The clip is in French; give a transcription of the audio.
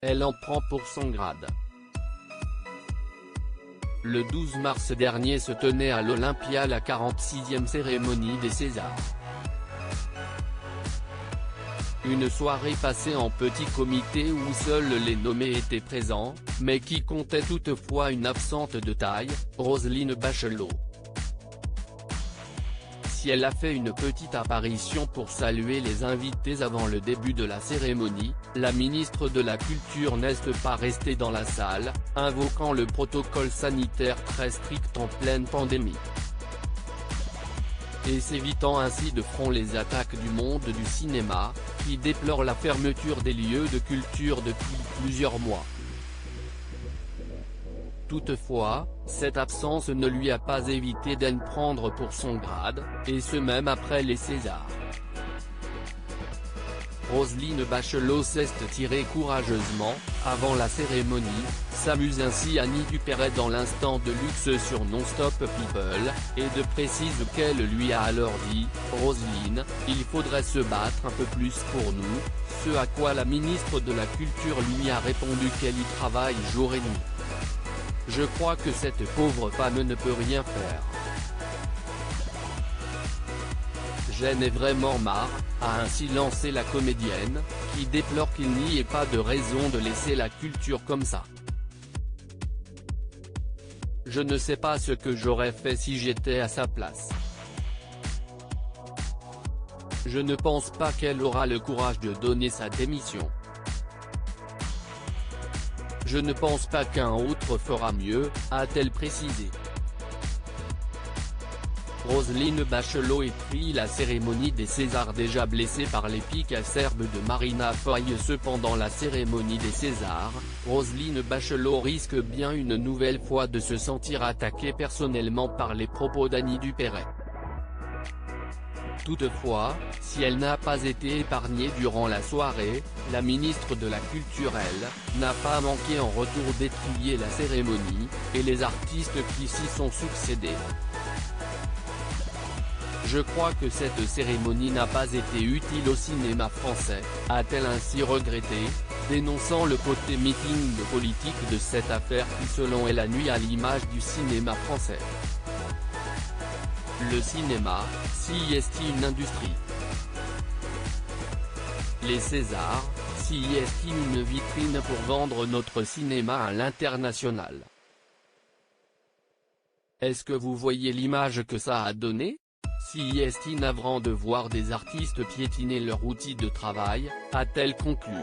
elle en prend pour son grade. Le 12 mars dernier se tenait à l'Olympia la 46e cérémonie des Césars. Une soirée passée en petit comité où seuls les nommés étaient présents, mais qui comptait toutefois une absente de taille, Roselyne Bachelot. Si elle a fait une petite apparition pour saluer les invités avant le début de la cérémonie, la ministre de la Culture n'est pas restée dans la salle, invoquant le protocole sanitaire très strict en pleine pandémie. Et s'évitant ainsi de front les attaques du monde du cinéma, qui déplore la fermeture des lieux de culture depuis plusieurs mois. Toutefois, cette absence ne lui a pas évité d'en prendre pour son grade, et ce même après les Césars. Roselyne Bachelot s'est tirée courageusement, avant la cérémonie, s'amuse ainsi Annie Dupéret dans l'instant de luxe sur Non-Stop People, et de précise qu'elle lui a alors dit « Roselyne, il faudrait se battre un peu plus pour nous », ce à quoi la ministre de la Culture lui a répondu qu'elle y travaille jour et nuit. « Je crois que cette pauvre femme ne peut rien faire. J'en ai vraiment marre », a ainsi lancé la comédienne, qui déplore qu'il n'y ait pas de raison de laisser la culture comme ça. « Je ne sais pas ce que j'aurais fait si j'étais à sa place. Je ne pense pas qu'elle aura le courage de donner sa démission. Je ne pense pas qu'un autre fera mieux », a-t-elle précisé. Roselyne Bachelot écrit la cérémonie des Césars déjà blessée par les piques acerbes de Marina Foï. Cependant la cérémonie des Césars, Roselyne Bachelot risque bien une nouvelle fois de se sentir attaquée personnellement par les propos d'Annie Dupéret. Toutefois, si elle n'a pas été épargnée durant la soirée, la ministre de la Culture n'a pas manqué en retour d'étriller la cérémonie, et les artistes qui s'y sont succédés. « Je crois que cette cérémonie n'a pas été utile au cinéma français », a-t-elle ainsi regretté, dénonçant le côté meeting politique de cette affaire qui selon elle nuit à l'image du cinéma français. Le cinéma, si est une industrie. Les Césars, si est une vitrine pour vendre notre cinéma à l'international. Est-ce que vous voyez l'image que ça a donné ? Si est navrant de voir des artistes piétiner leur outil de travail, a-t-elle conclu.